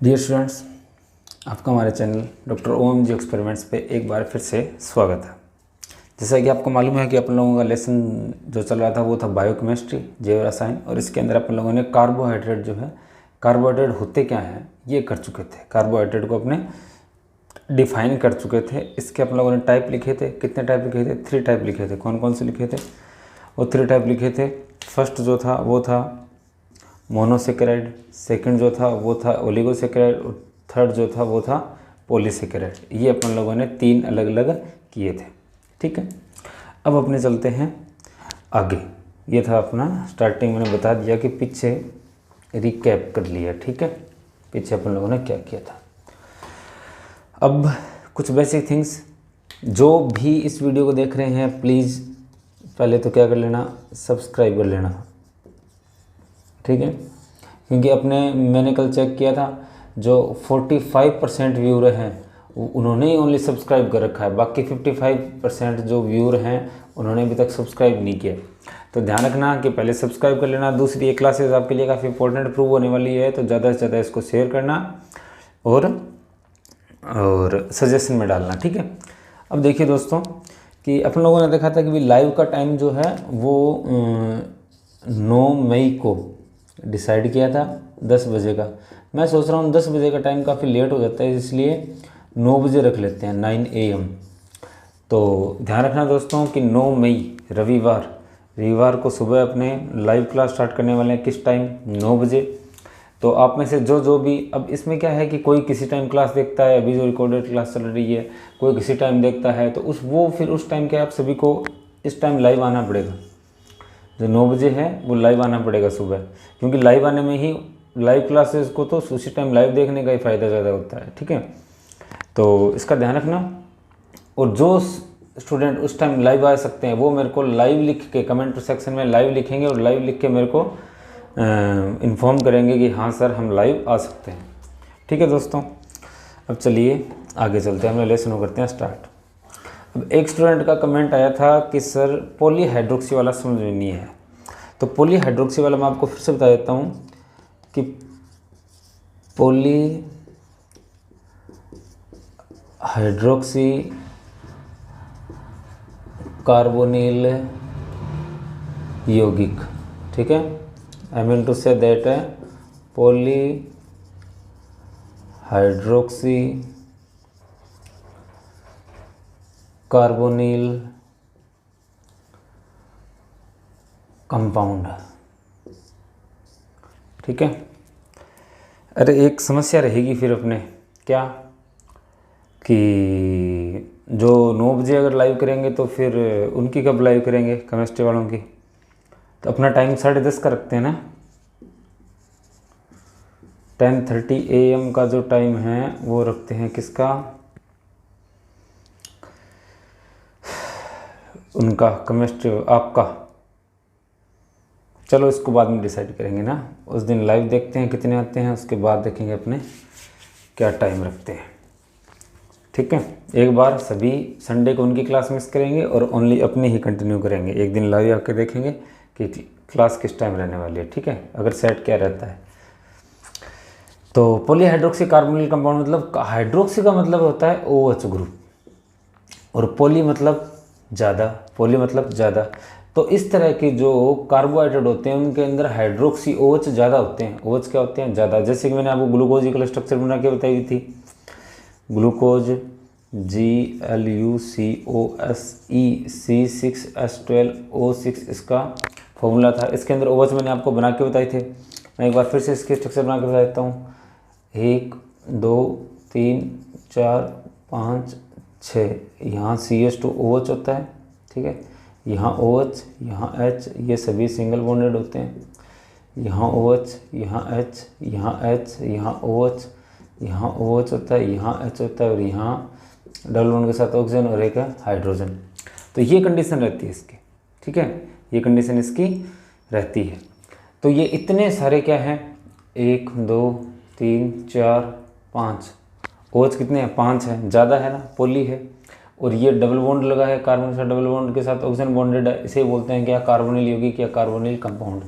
Dear students, आपका हमारे channel doctor OMG experiments पे एक बार फिर से स्वागत है। जैसा कि आपको मालूम है कि अपन लोगों का लेसन जो चल रहा था वो था बायोकेमिस्ट्री, जैव रसायन, और इसके अंदर अपन लोगों ने कार्बोहाइड्रेट जो है, कार्बोहाइड्रेट होते क्या हैं ये कर चुके थे। कार्बोहाइड्रेट को अपने डिफाइन कर चुके थे। इसके अपन लोगों ने टाइप लिखे थे। कितने टाइप लिखे थे? 3 टाइप लिखे थे। कौन कौन से लिखे थे? वो 3 टाइप लिखे थे। फर्स्ट जो था वो था मोनोसेकेराइड, सेकंड जो था वो था ओलिगोसेकेराइड, और थर्ड जो था वो था पॉलीसेकेराइड। ये अपन लोगों ने 3 अलग अलग किए थे। ठीक है, अब अपने चलते हैं आगे। ये था अपना स्टार्टिंग, मैंने बता दिया कि पीछे रिकैप कर लिया। ठीक है, पीछे अपन लोगों ने क्या किया था। अब कुछ बेसिक थिंग्स, जो भी इस वीडियो को देख रहे हैं प्लीज़ पहले तो क्या कर लेना, सब्सक्राइब कर लेना। ठीक है, क्योंकि मैंने कल चेक किया था, जो 45% व्यूअर हैं उन्होंने ही ओनली सब्सक्राइब कर रखा है। बाकी 55% जो व्यूअर हैं उन्होंने अभी तक सब्सक्राइब नहीं किया। तो ध्यान रखना कि पहले सब्सक्राइब कर लेना। दूसरी, ये क्लासेस आपके लिए काफ़ी इंपॉर्टेंट प्रूव होने वाली है, तो ज़्यादा से ज़्यादा इसको शेयर करना और सजेशन में डालना। ठीक है, अब देखिए दोस्तों कि अपन लोगों ने देखा था कि लाइव का टाइम जो है वो 9 मई को डिसाइड किया था 10 बजे का। मैं सोच रहा हूँ 10 बजे का टाइम काफ़ी लेट हो जाता है, इसलिए 9 बजे रख लेते हैं, 9 AM। तो ध्यान रखना दोस्तों कि 9 मई रविवार को सुबह अपने लाइव क्लास स्टार्ट करने वाले हैं। किस टाइम? 9 बजे। तो आप में से जो भी, अब इसमें क्या है कि कोई किसी टाइम क्लास देखता है, अभी जो रिकॉर्डेड क्लास चल रही है कोई किसी टाइम देखता है, तो फिर उस टाइम के आप सभी को इस टाइम लाइव आना पड़ेगा। जो 9 बजे है वो लाइव आना पड़ेगा सुबह, क्योंकि लाइव आने में ही लाइव क्लासेस को तो उसी टाइम लाइव देखने का ही फ़ायदा ज़्यादा होता है। ठीक है, तो इसका ध्यान रखना। और जो स्टूडेंट उस टाइम लाइव आ सकते हैं वो मेरे को लाइव लिख के कमेंट सेक्शन में लाइव लिखेंगे, और लाइव लिख के मेरे को इन्फॉर्म करेंगे कि हाँ सर हम लाइव आ सकते हैं। ठीक है दोस्तों, अब चलिए आगे चलते हैं, हम लेसन को करते हैं स्टार्ट। अब एक स्टूडेंट का कमेंट आया था कि सर पॉलीहाइड्रोक्सी वाला समझ में नहीं है। तो पॉलीहाइड्रोक्सी वाला मैं आपको फिर से बता देता हूँ कि पॉलीहाइड्रोक्सी कार्बोनिल यौगिक। ठीक है, I mean to say that polyhydroxy carbonyl compound. ठीक है, अरे एक समस्या रहेगी फिर अपने, क्या कि जो 9 बजे अगर लाइव करेंगे तो फिर उनकी कब लाइव करेंगे, केमिस्ट्री वालों की? तो अपना टाइम 10:30 का रखते हैं ना। 10:30 AM का जो टाइम है वो रखते हैं किसका? उनका, केमिस्ट्री आपका। चलो इसको बाद में डिसाइड करेंगे ना, उस दिन लाइव देखते हैं कितने आते हैं, उसके बाद देखेंगे अपने क्या टाइम रखते हैं। ठीक है, एक बार सभी संडे को उनकी क्लास मिस करेंगे और ओनली अपनी ही कंटिन्यू करेंगे। एक दिन लाइव आकर देखेंगे कि क्लास किस टाइम रहने वाली है। ठीक है, अगर सेट क्या रहता है। तो पॉलीहाइड्रोक्सी कार्बोनिल कंपाउंड मतलब, हाइड्रोक्सी का मतलब होता है OH ग्रुप, और पॉली मतलब ज़्यादा। तो इस तरह के जो कार्बोहाइड्रेट होते हैं उनके अंदर हाइड्रोक्सी OH ज़्यादा होते हैं। OH क्या होते हैं? ज़्यादा। जैसे कि मैंने आपको ग्लूकोज का स्ट्रक्चर बना के बताई हुई थी। ग्लूकोज GluCOSE C6H12O6 इसका फॉर्मूला था। इसके अंदर OH मैंने आपको बना के बताए थे। मैं एक बार फिर से इसके स्ट्रक्चर बना के बता देता हूँ। 1 2 3 4 5 6, यहाँ CH2OH होता है। ठीक है, यहाँ OH, यहाँ H, ये सभी सिंगल बॉन्डेड होते हैं। यहाँ OH, यहाँ H, यहाँ H, यहाँ OH, यहाँ OH होता है, यहाँ H होता है, और यहाँ डबल बॉन्ड के साथ ऑक्सीजन और एक है हाइड्रोजन। तो ये कंडीशन रहती है इसकी। ठीक है, ये कंडीशन इसकी रहती है। तो ये इतने सारे क्या हैं? 1 2 3 4 5। OH कितने हैं? 5 है, ज़्यादा है ना, पॉली है। और ये डबल बॉन्ड लगा है, कार्बन के साथ डबल बॉन्ड के साथ ऑक्सीजन बॉन्डेड है। इसे बोलते हैं क्या? कार्बोनिल यौगिक या कार्बोनिल कंपाउंड।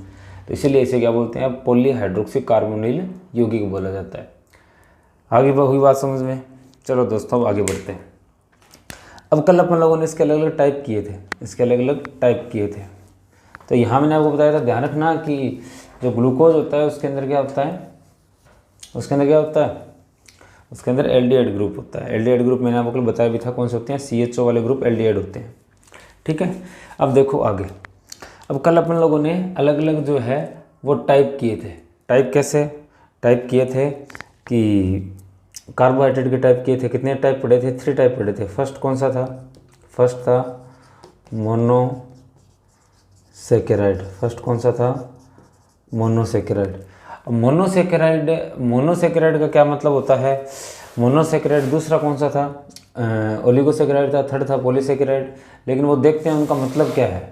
तो इसीलिए इसे क्या बोलते हैं? पॉलीहाइड्रोक्सी कार्बोनिल यौगिक बोला जाता है। आगे हुई बात समझ में। चलो दोस्तों अब आगे बढ़ते हैं। अब कल अपन लोगों ने इसके अलग अलग टाइप किए थे, इसके अलग अलग टाइप किए थे। तो यहाँ मैंने आपको बताया था, ध्यान रखना कि जो ग्लूकोज होता है उसके अंदर क्या होता है, उसके अंदर क्या होता है, उसके अंदर एल्डिहाइड ग्रुप होता है। एल्डिहाइड ग्रुप मैंने आपको बताया भी था कौन से होते हैं, CHO वाले ग्रुप एल्डिहाइड होते हैं। ठीक है, अब देखो आगे। अब कल अपन लोगों ने अलग अलग जो है वो टाइप किए थे। टाइप कैसे टाइप किए थे कि कार्बोहाइड्रेट के टाइप किए थे। कितने टाइप पढ़े थे? 3 टाइप पढ़े थे। फर्स्ट कौन सा था? फर्स्ट था मोनोसेकेराइड। फर्स्ट कौन सा था? मोनोसेकेराइड। अब मोनोसेकेराइड का क्या मतलब होता है? मोनोसेकेराइड। दूसरा कौन सा था? ओलिगोसेकेराइड था। थर्ड था पॉलीसेकेराइड। लेकिन वो देखते हैं उनका मतलब क्या है।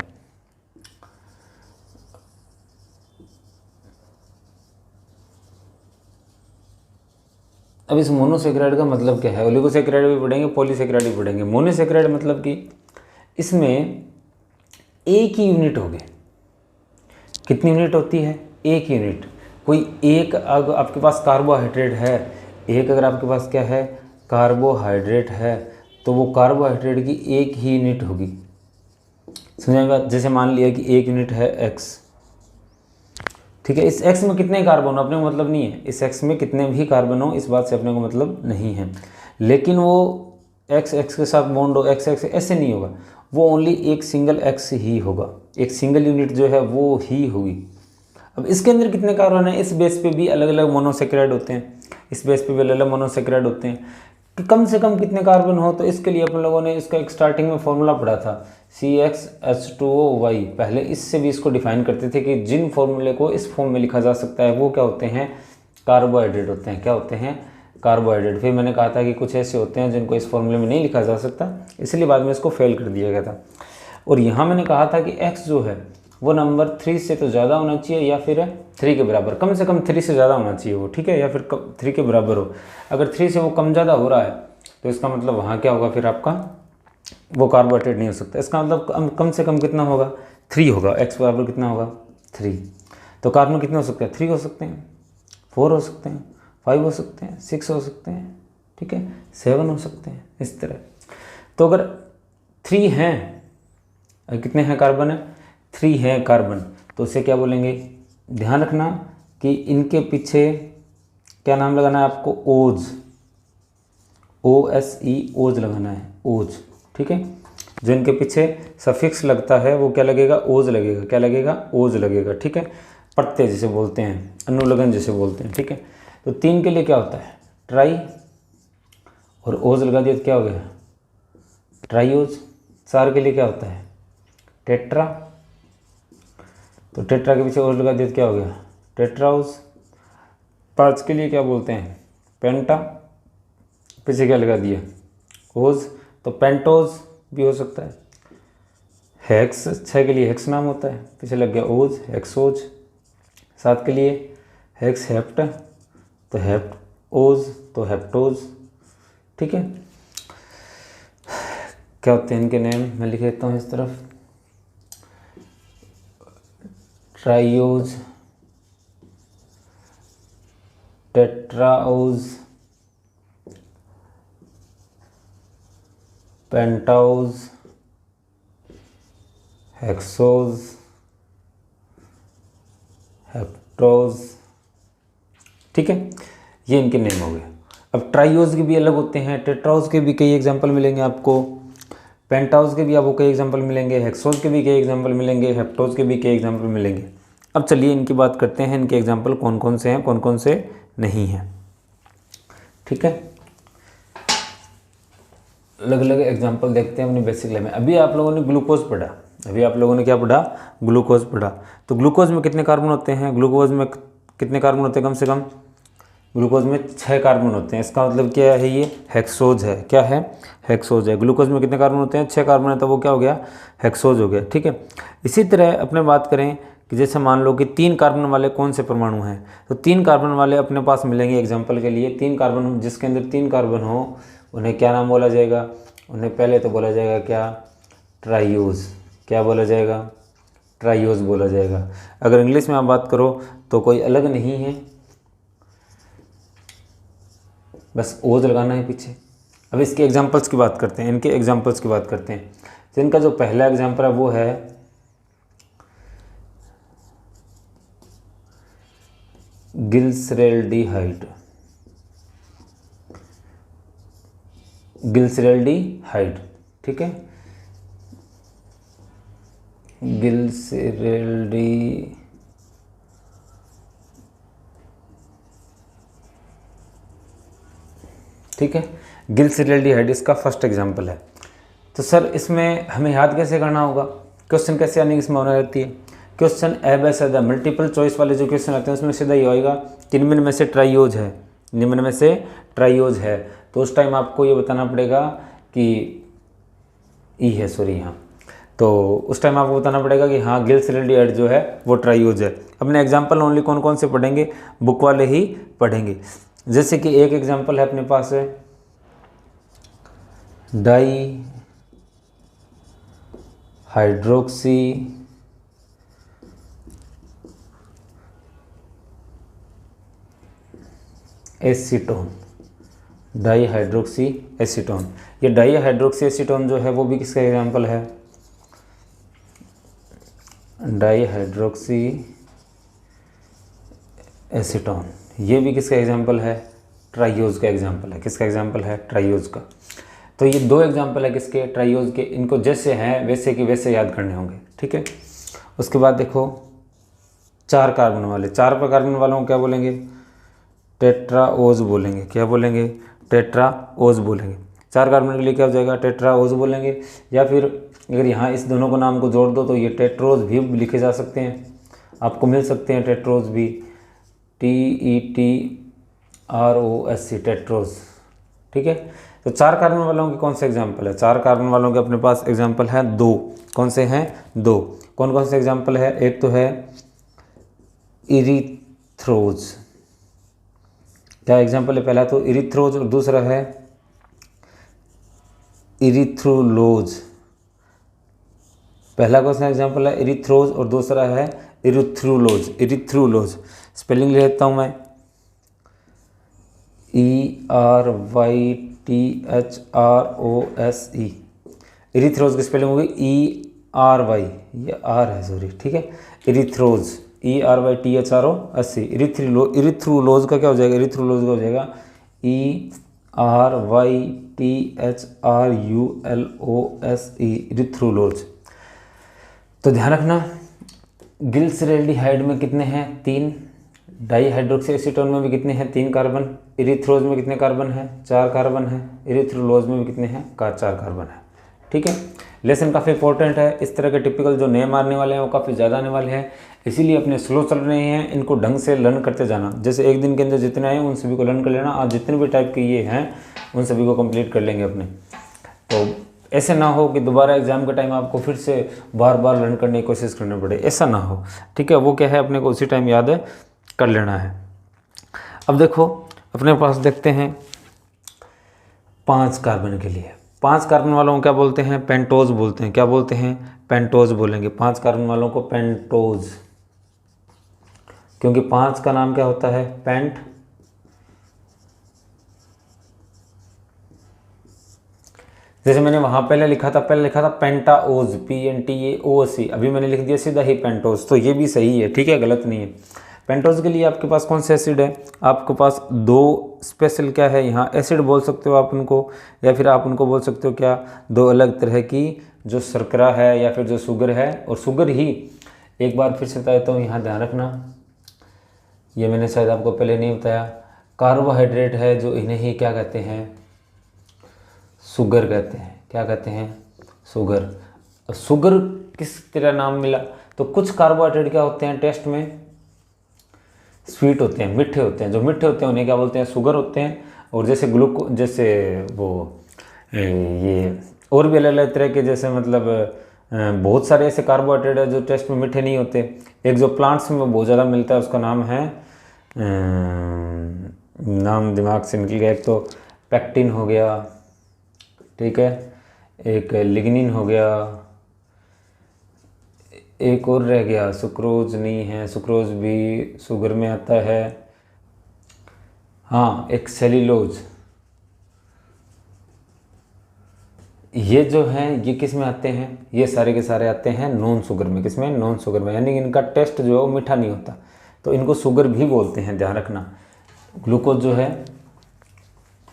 अब इस मोनोसेकेराइड का मतलब क्या है? ओलिगोसेकेराइड भी पढ़ेंगे, पॉलीसेकेराइड भी पढ़ेंगे। मोनोसेकेराइड मतलब कि इसमें एक ही यूनिट होगी। कितनी यूनिट होती है? एक यूनिट। कोई एक अगर आपके पास कार्बोहाइड्रेट है, एक अगर आपके पास क्या है, कार्बोहाइड्रेट है, तो वो कार्बोहाइड्रेट की एक ही यूनिट होगी। समझ बात? जैसे मान लिया कि एक यूनिट है एक्स, ठीक है। इस एक्स में कितने कार्बन हो अपने को मतलब नहीं है, इस एक्स में कितने भी कार्बन हो इस बात से अपने को मतलब नहीं है। लेकिन वो एक्स एक्स के साथ बॉन्ड हो, एक्स एक्स ऐसे नहीं होगा, वो ओनली एक सिंगल एक्स ही होगा, एक सिंगल यूनिट जो है वो ही होगी। अब इसके अंदर कितने कार्बन है, इस बेस पे भी अलग अलग मोनोसेकेराइड होते हैं, इस बेस पे भी अलग अलग मोनोसेकेराइड होते हैं कि कम से कम कितने कार्बन हो। तो इसके लिए अपन लोगों ने इसका एक स्टार्टिंग में फॉर्मूला पढ़ा था, CXH2OY। पहले इससे भी इसको डिफाइन करते थे कि जिन फॉर्मूले को इस फॉर्म में लिखा जा सकता है वो क्या होते हैं, कार्बोहाइड्रेट होते हैं। क्या होते हैं? कार्बोहाइड्रेट। फिर मैंने कहा था कि कुछ ऐसे होते हैं जिनको इस फॉर्मूले में नहीं लिखा जा सकता, इसलिए बाद में इसको फेल कर दिया गया था। और यहाँ मैंने कहा था कि x जो है वो नंबर 3 से तो ज़्यादा होना चाहिए या फिर 3 के बराबर, कम से कम 3 से ज़्यादा होना चाहिए वो, ठीक है, या फिर 3 के बराबर हो। अगर 3 से वो कम ज़्यादा हो रहा है तो इसका मतलब वहाँ क्या होगा, फिर आपका वो कार्बोहाइड्रेट नहीं हो सकता। इसका मतलब कम से कम कितना होगा, 3 होगा। x बराबर कितना होगा, 3। तो कार्बन कितने हो सकते हैं? 3 हो सकते हैं, 4 हो सकते हैं, 5 हो सकते हैं, 6 हो सकते हैं, ठीक है, 7 हो सकते हैं, इस तरह। तो अगर 3 हैं, कितने हैं कार्बन है, 3 हैं कार्बन, तो उसे क्या बोलेंगे? ध्यान रखना कि इनके पीछे क्या नाम लगाना है आपको, ओज, OSE, ओज लगाना है, ओज, ठीक है। जो इनके पीछे सफिक्स लगता है वो क्या लगेगा, ओज लगेगा। क्या लगेगा? ओज लगेगा, ठीक है। प्रत्यय जिसे बोलते हैं, अनुलग्न जिसे बोलते हैं, ठीक है। तो 3 के लिए क्या होता है, ट्राई, और ओज लगा दिया तो क्या हो गया, ट्राईओज। 4 के लिए क्या होता है, टेट्रा, तो टेट्रा के पीछे ओज लगा दिया तो क्या हो गया, टेट्राओज। 5 के लिए क्या बोलते हैं, पेंटा, पीछे क्या लगा दिया, ओज, तो पेंटोज भी हो सकता है। हेक्स, 6 के लिए हेक्स नाम होता है, पीछे लग गया ओज, हेक्सोज। 7 के लिए हेक्स हेप्ट, तो हेप्ट ओज, तो हेप्टोज, ठीक है। क्या होते हैं इनके नेम, मैं लिख देता हूँ इस तरफ, ट्राईओज, टेट्राओज, पेंटाओज, हेक्सोज, हेप्टोज, ठीक है। ये इनके नेम हो गए। अब ट्राईओज के भी अलग होते हैं, टेट्राओज के भी कई एग्जांपल मिलेंगे आपको, पेंटाओज के भी आपको कई एग्जांपल मिलेंगे, हेक्सोज के भी कई एग्जांपल मिलेंगे, हेप्टोज के भी कई एग्जांपल मिलेंगे। अब चलिए इनकी बात करते हैं, इनके एग्जांपल कौन कौन से हैं, कौन कौन से नहीं हैं, ठीक है। अलग अलग एग्जांपल देखते हैं अपनी बेसिक लेवल में। अभी आप लोगों ने ग्लूकोज पढ़ा, अभी आप लोगों ने क्या पढ़ा, ग्लूकोज पढ़ा। तो ग्लूकोज में कितने कार्बन होते हैं, ग्लूकोज में कितने कार्बन होते हैं, कम से कम ग्लूकोज में 6 कार्बन होते हैं। इसका मतलब क्या है, ये हेक्सोज है। क्या है, हेक्सोज है। ग्लूकोज में कितने कार्बन होते हैं, 6 कार्बन है, तो वो क्या हो गया, हेक्सोज हो गया, ठीक है। इसी तरह अपने बात करें कि जैसे मान लो कि 3 कार्बन वाले कौन से परमाणु हैं, तो 3 कार्बन वाले अपने पास मिलेंगे। एग्जाम्पल के लिए 3 कार्बन, जिसके अंदर 3 कार्बन हो उन्हें क्या नाम बोला जाएगा, उन्हें पहले तो बोला जाएगा क्या, ट्राईओज। क्या बोला जाएगा, ट्राईओज बोला जाएगा। अगर इंग्लिश में आप बात करो तो कोई अलग नहीं है, बस ओज लगाना है पीछे। अब इसके एग्जांपल्स की बात करते हैं, इनके एग्जांपल्स की बात करते हैं। तो इनका जो पहला एग्जांपल है वो है गिल्सरेल्डिहाइड। गिल्सरेल्डिहाइड, ठीक है, गिल्सरेल्डी ठीक है, गिल्सरेल्डिहाइड इसका फर्स्ट एग्जांपल है। तो सर इसमें हमें याद कैसे करना होगा, क्वेश्चन कैसे आने की संभावना रहती है? क्वेश्चन ए बाय सीधा मल्टीपल चॉइस वाले जो क्वेश्चन आते हैं उसमें सीधा ये होएगा कि निम्न में से ट्राइयोज है, निम्न में से ट्राइयोज है। तो उस टाइम आपको ये बताना पड़ेगा कि ई है, सॉरी यहाँ, तो उस टाइम आपको बताना पड़ेगा कि हाँ गिल्सरेल्डिहाइड जो है वो ट्राइयोज है। अपने एग्जाम्पल ओनली कौन कौन से पढ़ेंगे, बुक वाले ही पढ़ेंगे। जैसे कि एक एग्जाम्पल है अपने पास है di hydroxy acetone, di hydroxy acetone. ये डाई हाइड्रोक्सी एसीटोन जो है वो भी किसका एग्जाम्पल है? डाई हाइड्रोक्सी एसीटोन, ये भी किसका एग्जाम्पल है? ट्राइयोज का एग्जाम्पल है। किसका एग्जाम्पल है? ट्राइयोज का। तो ये दो एग्जाम्पल है किसके? ट्राइयोज के। इनको जैसे हैं वैसे के वैसे याद करने होंगे, ठीक है। उसके बाद देखो 4 कार्बन वाले, 4 कार्बन वालों को क्या बोलेंगे? टेट्राओज बोलेंगे। क्या बोलेंगे? टेट्राओज बोलेंगे। 4 कार्बन के लिए क्या हो जाएगा? टेट्राओज बोलेंगे। या फिर अगर यहाँ इस दोनों को नाम को जोड़ दो तो ये टेट्रोज भी लिखे जा सकते हैं, आपको मिल सकते हैं टेट्रोज भी, TETROS, टेट्रोज, ठीक है। तो 4 कार्बन वालों के कौन से एग्जाम्पल है? 4 कार्बन वालों के अपने पास एग्जाम्पल है 2। कौन से हैं? 2। कौन कौन से एग्जाम्पल है? एक तो है इरिथ्रोज। क्या एग्जाम्पल है? पहला तो इरिथ्रोज और दूसरा है इरिथ्रोलोज। पहला कौन सा एग्जाम्पल है? इरिथ्रोज और दूसरा है इरिथ्रोलोज। इरिथ्रोलोज स्पेलिंग ले लेता हूँ मैं, ERYTHROSE। इरिथ्रोज की स्पेलिंग होगी ERY, ये R है सॉरी, ठीक है। इरिथ्रोज ERYTHROSE। इरिथ्रोलोज का क्या हो जाएगा? इरिथ्रोलोज का हो जाएगा ERYTHRULOSE, इरिथ्रोलोज। तो ध्यान रखना गिल्सरेल्डिहाइड में कितने हैं? 3। डाई हाइड्रोक्सी एसीटोन में भी कितने हैं? 3 कार्बन। इरिथ्रोज में कितने कार्बन हैं? 4 कार्बन है। इरिथ्रोलोज में भी कितने हैं? 4 कार्बन है, ठीक है। लेसन काफ़ी इंपॉर्टेंट है। इस तरह के टिपिकल जो नेम आने वाले हैं वो काफ़ी ज़्यादा आने वाले हैं, इसीलिए अपने स्लो चल रहे हैं, इनको ढंग से लर्न करते जाना। जैसे एक दिन के अंदर जितने आए उन सभी को लर्न कर लेना। आज जितने भी टाइप के ये हैं उन सभी को कंप्लीट कर लेंगे अपने। तो ऐसे ना हो कि दोबारा एग्जाम के टाइम आपको फिर से बार बार लर्न करने की कोशिश करनी पड़े, ऐसा ना हो, ठीक है। वो क्या है, अपने को उसी टाइम याद कर लेना है। अब देखो अपने पास देखते हैं 5 कार्बन के लिए। 5 कार्बन वालों को क्या बोलते हैं? पेंटोज बोलते हैं। क्या बोलते हैं? पेंटोज बोलेंगे। 5 कार्बन वालों को पेंटोज, क्योंकि 5 का नाम क्या होता है? पेंट। जैसे मैंने वहां पहले लिखा था पेंटाओज, PENTAOC, अभी मैंने लिख दिया सीधा ही पेंटोज, तो ये भी सही है, ठीक है, गलत नहीं है। पेंटोज के लिए आपके पास कौन से एसिड है? आपके पास 2 स्पेशल क्या है यहाँ एसिड बोल सकते हो आप उनको, या फिर आप उनको बोल सकते हो क्या? 2 अलग तरह की जो शर्करा है या फिर जो शुगर है। और शुगर ही एक बार फिर से बता देता हूँ, यहाँ ध्यान रखना, ये मैंने शायद आपको पहले नहीं बताया, कार्बोहाइड्रेट है जो इन्हें ही क्या कहते हैं? शुगर कहते हैं। क्या कहते हैं? शुगर। शुगर किस तरह नाम मिला? तो कुछ कार्बोहाइड्रेट क्या होते हैं टेस्ट में? स्वीट होते हैं, मीठे होते हैं। जो मीठे होते हैं उन्हें क्या बोलते हैं? शुगर होते हैं। और जैसे जैसे वो ये और भी अलग अलग तरह के, जैसे मतलब बहुत सारे ऐसे कार्बोहाइड्रेट है जो टेस्ट में मीठे नहीं होते। एक जो प्लांट्स में बहुत ज़्यादा मिलता है उसका नाम है, नाम दिमाग से निकल गया, एक तो पेक्टिन हो गया, ठीक है, एक लिग्निन हो गया, एक और रह गया, सुक्रोज नहीं है, सुक्रोज भी शुगर में आता है। हाँ, एक सेल्यूलोज, ये जो हैं ये किस में आते हैं, ये सारे के सारे आते हैं नॉन शुगर में। किस में? नॉन शुगर में, यानी कि इनका टेस्ट जो है वो मीठा नहीं होता, तो इनको शुगर भी बोलते हैं, ध्यान रखना। ग्लूकोज जो है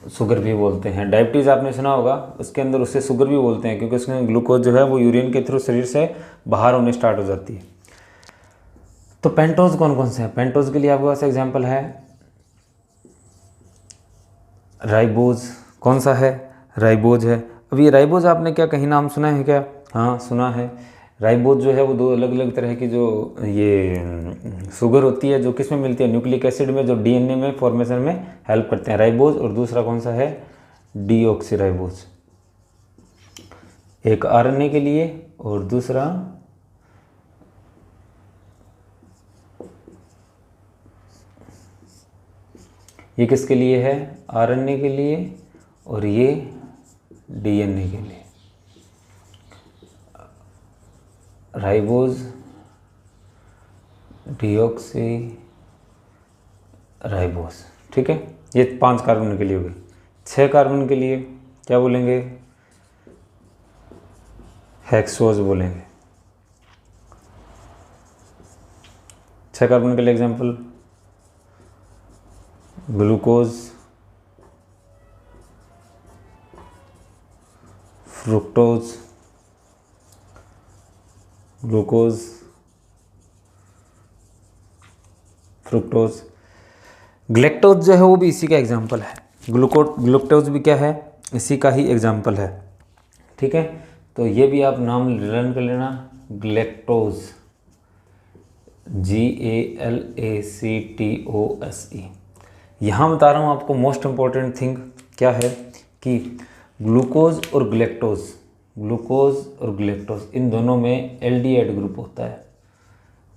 शुगर भी बोलते हैं। डायबिटीज़ आपने सुना होगा, उसके अंदर उससे शुगर भी बोलते हैं, क्योंकि उसमें ग्लूकोज जो है वो यूरिन के थ्रू शरीर से बाहर होने स्टार्ट हो जाती है। तो पेंटोज कौन कौन से हैं? पेंटोज के लिए आपके पास एग्जाम्पल है राइबोज। कौन सा है? राइबोज है। अब ये राइबोज आपने क्या कहीं नाम सुना है क्या? हाँ सुना है। राइबोज जो है वो दो अलग अलग तरह की जो ये शुगर होती है, जो किस में मिलती है? न्यूक्लिक एसिड में, जो डीएनए में फॉर्मेशन में हेल्प करते हैं, राइबोज। और दूसरा कौन सा है? डीऑक्सीराइबोज। एक आरएनए के लिए और दूसरा ये किसके लिए है? आरएनए के लिए, और ये डीएनए के लिए। राइबोज, डीऑक्सी राइबोज, ठीक है। ये 5 कार्बन के लिए हो गए। 6 कार्बन के लिए क्या बोलेंगे? हेक्सोज बोलेंगे। 6 कार्बन के लिए example glucose, fructose, glucose, fructose. Galactose जो है वो भी इसी का एग्जाम्पल है। ग्लूकोज भी क्या है? इसी का ही एग्जाम्पल है, ठीक है। तो ये भी आप नाम लर्न कर लेना, ग्लैक्टोज, GALACTOSE। यहाँ बता रहा हूँ आपको मोस्ट इम्पॉर्टेंट थिंग क्या है कि ग्लूकोज और ग्लैक्टोज इन दोनों में एल्डिहाइड ग्रुप होता है।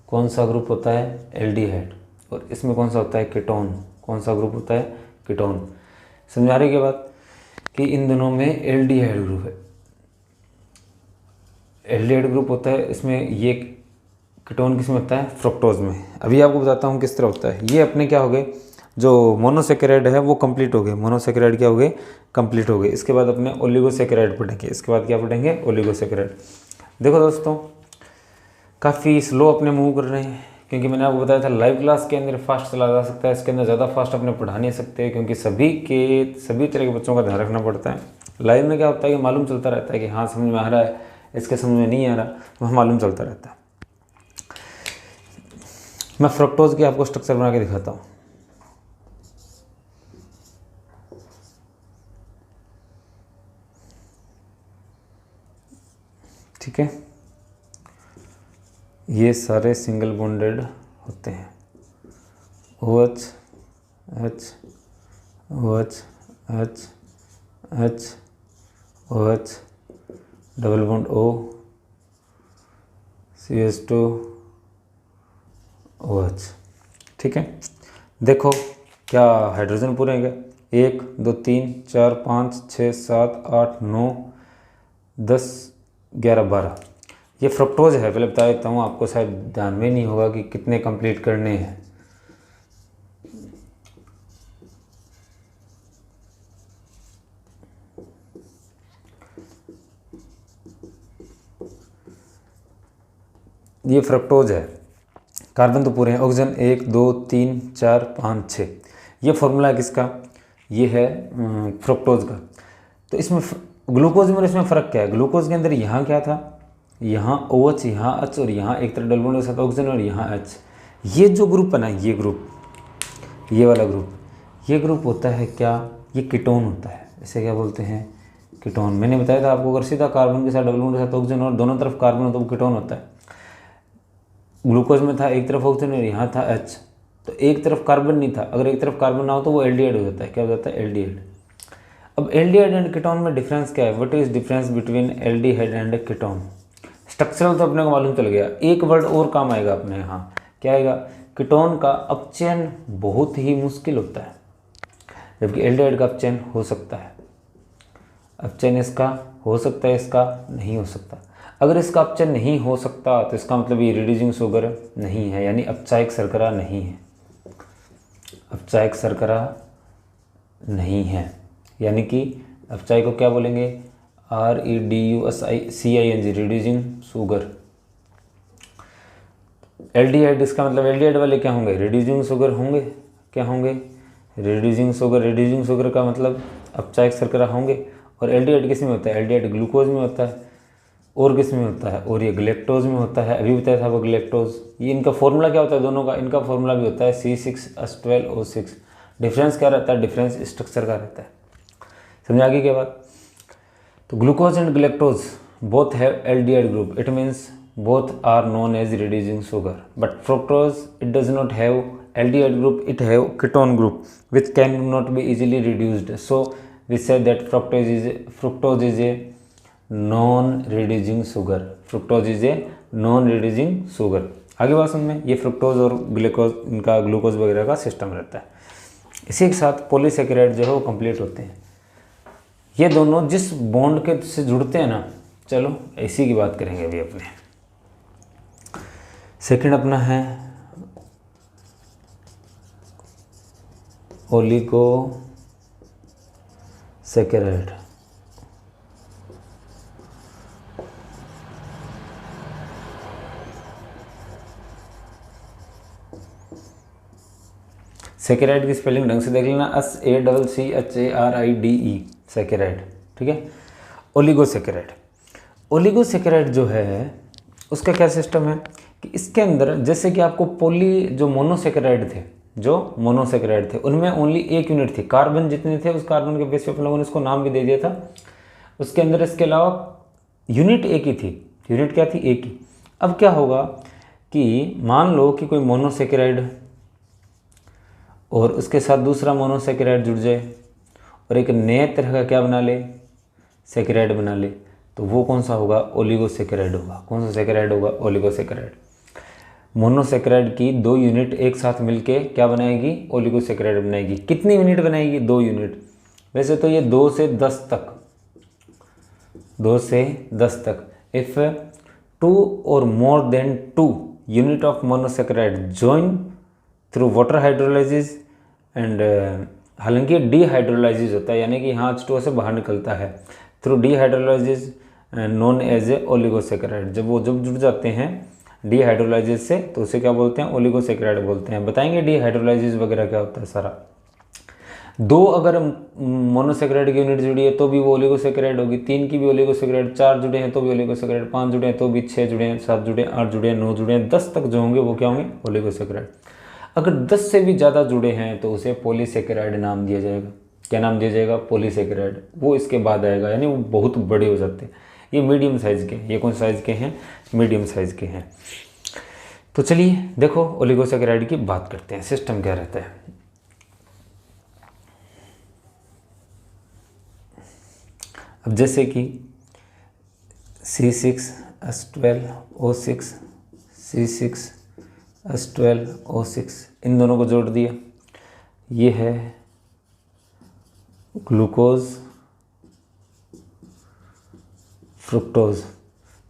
कौन सा ग्रुप होता है? एल्डिहाइड। और इसमें कौन सा होता है? कीटोन। कौन सा ग्रुप होता है? कीटोन। समझाने के बाद कि इन दोनों में एल्डिहाइड ग्रुप है, एल्डिहाइड ग्रुप होता है। इसमें ये कीटोन किस में होता है? फ्रुक्टोज में। अभी आपको बताता हूँ किस तरह होता है। ये अपने क्या हो गए, जो मोनोसेकेराइड है वो कंप्लीट हो गए। मोनोसेकेराइड क्या हो गए? कंप्लीट हो गए। इसके बाद अपने ओलिगोसेकेराइड पढ़ेंगे। इसके बाद क्या पढ़ेंगे? ओलिगोसेकेराइड। देखो दोस्तों, काफ़ी स्लो अपने मूव कर रहे हैं, क्योंकि मैंने आपको बताया था लाइव क्लास के अंदर फास्ट चला जा सकता है, इसके अंदर ज़्यादा फास्ट अपने पढ़ा नहीं सकते, क्योंकि सभी तरह के बच्चों का ध्यान रखना पड़ता है। लाइव में क्या होता है कि मालूम चलता रहता है कि हाँ समझ में आ रहा है, इसके समझ में नहीं आ रहा, तो मालूम चलता रहता है। मैं फ्रुक्टोज की आपको स्ट्रक्चर बना के दिखाता हूँ। ठीक है, ये सारे सिंगल बॉन्डेड होते हैं। OH H OH H H OH double bond O CH2 OH। ठीक है, देखो क्या हाइड्रोजन पूरे हैं क्या? 1 2 3 4 5 6 7 8 9 10 11 12। ये फ्रुक्टोज है। पहले बता देता हूँ आपको, शायद ध्यान में नहीं होगा कि कितने कंप्लीट करने हैं। ये फ्रुक्टोज है। कार्बन तो पूरे हैं। ऑक्सीजन 1 2 3 4 5 6। ये फॉर्मूला है किसका? ये है फ्रुक्टोज का। तो इसमें ग्लूकोज में इसमें फ़र्क क्या है? ग्लूकोज के अंदर यहाँ क्या था? यहाँ OH, यहाँ H, और यहाँ एक तरफ डबल बॉन्ड के साथ ऑक्सीजन, और यहाँ H। ये जो ग्रुप बना, ये ग्रुप, ये वाला ग्रुप, ये ग्रुप होता है क्या? ये कीटोन होता है। इसे क्या बोलते हैं? कीटोन। मैंने बताया था आपको, अगर सीधा कार्बन के साथ डबल बॉन्ड के साथ ऑक्सीजन और दोनों तरफ कार्बन हो तो वो कीटोन होता है। ग्लूकोज में था एक तरफ ऑक्सीजन और यहाँ था H, तो एक तरफ कार्बन नहीं था। अगर एक तरफ कार्बन ना हो तो वो एल्डिहाइड हो जाता है। क्या हो जाता है? एल्डिहाइड। अब एल्डिहाइड एंड कीटोन में डिफरेंस क्या है? What is difference between aldehyde and ketone? Structural तो अपने को मालूम चल गया। एक वर्ड और काम आएगा अपने यहाँ, क्या आएगा? कीटोन का अपचयन बहुत ही मुश्किल होता है, जबकि एल्डिहाइड का अपचयन हो सकता है। अपचयन इसका हो सकता है, इसका नहीं हो सकता। अगर इसका अपचयन नहीं हो सकता तो इसका मतलब ये रिड्यूसिंग शुगर नहीं है, यानी अपचायक शर्करा नहीं है। अपचायक शर्करा नहीं है, यानी कि अपचायक को क्या बोलेंगे? REDUCING, reducing sugar. एल्डिहाइड, इसका मतलब एल्डिहाइड वाले क्या होंगे, रिड्यूसिंग शुगर होंगे, क्या होंगे, रिड्यूसिंग शुगर। रिड्यूसिंग शुगर का मतलब अपचायक शर्करा होंगे। और एल्डिहाइड किस में होता है, एल्डिहाइड ग्लूकोज में होता है, और किस में होता है, और ये ग्लेक्टोज में होता है, अभी बताया था वो ग्लेक्टोज। ये इनका फॉर्मूला क्या होता है दोनों का, इनका फॉर्मूला भी होता है C6H12O6। डिफरेंस क्या रहता है, डिफरेंस स्ट्रक्चर का रहता है। समझा आगे क्या बात। तो glucose and galactose both have aldehyde group, it means both are known as reducing sugar, but fructose it does not have aldehyde group, it have ketone group which can not be easily reduced, so we said that fructose is a non reducing sugar, fructose is a non reducing sugar। आगे बात समझ में, ये fructose और glucose, इनका glucose वगैरह का system रहता है। इसी के साथ पॉलीसेकेराइड जो है वो कंप्लीट होते हैं। ये दोनों जिस बॉन्ड के से जुड़ते हैं ना, चलो इसी की बात करेंगे अभी अपने। सेकंड अपना है ओलिगोसेकेराइड। सेकेराइड की स्पेलिंग ढंग से देख लेना, SACCHARIDE, सेकेराइड, ठीक है। ओलिगोसेकेराइड, ओलिगोसेकेराइड जो है उसका क्या सिस्टम है कि इसके अंदर जैसे कि आपको जो मोनोसेकेराइड थे, जो मोनोसेकेराइड थे उनमें ओनली एक यूनिट थी, कार्बन जितने थे उस कार्बन के बेस पे अपन लोगों ने इसको नाम भी दे दिया था। उसके अंदर इसके अलावा यूनिट एक ही थी, यूनिट क्या थी, एक ही। अब क्या होगा कि मान लो कि कोई मोनोसेकेराइड और उसके साथ दूसरा मोनोसेकेराइड जुड़ जाए और एक नए तरह का क्या बना ले, सेकेराइड बना ले, तो वो कौन सा होगा, ओलिगोसेकेराइड होगा। कौन सा सेकेराइड होगा, ओलिगोसेकेराइड। मोनोसेकेराइड की दो यूनिट एक साथ मिलके क्या बनाएगी, ओलिगोसेकेराइड बनाएगी। कितनी यूनिट बनाएगी, 2 यूनिट। वैसे तो ये 2 से 10 तक, 2 से 10 तक। इफ 2 और more than 2 unit of monosaccharide join through water hydrolysis and, हालांकि डीहाइड्रोलाइसिस होता है, यानी कि यहाँ H2O से बाहर निकलता है through dehydrolysis known as a oligosaccharide. जब जुड़ जाते हैं डीहाइड्रोलाइसिस से तो उसे क्या बोलते हैं, ओलिगोसेकेराइड बोलते हैं। बताएंगे डीहाइड्रोलाइसिस वगैरह क्या होता है सारा। 2 अगर मोनोसेकेराइड की यूनिट जुड़ी है तो भी वो ओलिगोसेकेराइड होगी, 3 की भी ओलिगोसेकेराइड, 4 जुड़े हैं तो भी ओलिगोसेकेराइड, 5 जुड़े हैं तो भी, 6 जुड़े हैं, 7 जुड़े हैं, 8 जुड़े हैं, 9 जुड़े हैं, 10 तक जो होंगे वो क्या होंगे, ओलिगोसेकेराइड। अगर 10 से भी ज़्यादा जुड़े हैं तो उसे पॉलीसेकेराइड नाम दिया जाएगा। क्या नाम दिया जाएगा, पॉलीसेकेराइड। वो इसके बाद आएगा, यानी वो बहुत बड़े हो जाते हैं। ये मीडियम साइज़ के, ये कौन साइज़ के हैं, मीडियम साइज़ के हैं। तो चलिए देखो ओलिगोसेकेराइड की बात करते हैं, सिस्टम क्या रहता है। अब जैसे कि C6H12O6, C6H12O6 इन दोनों को जोड़ दिया, ये है ग्लूकोज फ्रुक्टोज।